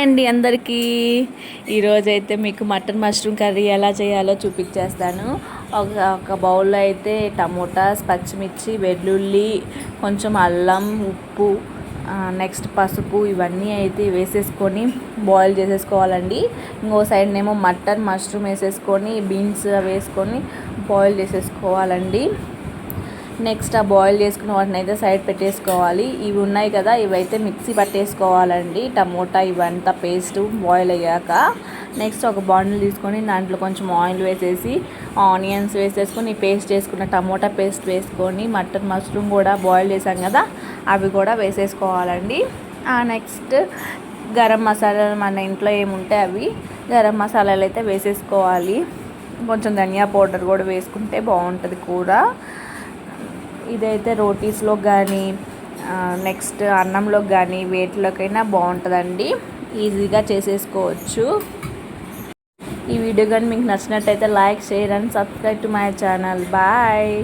అండి అందరికీ. ఈరోజైతే మీకు మటన్ మష్రూమ్ కర్రీ ఎలా చేయాలో చూపించేస్తాను. ఒక బౌల్లో అయితే టమోటాస్, పచ్చిమిర్చి, వెల్లుల్లి, కొంచెం అల్లం, ఉప్పు, నెక్స్ట్ పసుపు ఇవన్నీ అయితే వేసేసుకొని బాయిల్ చేసేసుకోవాలండి. ఇంకో సైడ్ ఏమో మటన్ మష్రూమ్ వేసేసుకొని బీన్స్ వేసుకొని బాయిల్ చేసేసుకోవాలండి. నెక్స్ట్ ఆ బాయిల్ చేసుకున్న వాటిని అయితే సైడ్ పెట్టేసుకోవాలి. ఇవి ఉన్నాయి కదా, ఇవైతే మిక్సీ పట్టేసుకోవాలండి. టమోటా ఇవంతా పేస్ట్ బాయిల్ అయ్యాక నెక్స్ట్ ఒక బాండిల్ తీసుకొని దాంట్లో కొంచెం ఆయిల్ వేసేసి ఆనియన్స్ వేసేసుకొని పేస్ట్ చేసుకున్న టమోటా పేస్ట్ వేసుకొని మటన్ మష్రూమ్ కూడా బాయిల్ చేసాం కదా అవి కూడా వేసేసుకోవాలండి. నెక్స్ట్ గరం మసాలాలు మన ఇంట్లో ఏముంటే అవి గరం మసాలాలు అయితే వేసేసుకోవాలి. కొంచెం ధనియా పౌడర్ కూడా వేసుకుంటే బాగుంటుంది కూర. ఇదైతే రోటీస్లో కానీ నెక్స్ట్ అన్నంలో కానీ వేటిలోకైనా బాగుంటుందండి. ఈజీగా చేసేసుకోవచ్చు. ఈ వీడియో కానీ మీకు నచ్చినట్టయితే like, share and subscribe to my channel. Bye.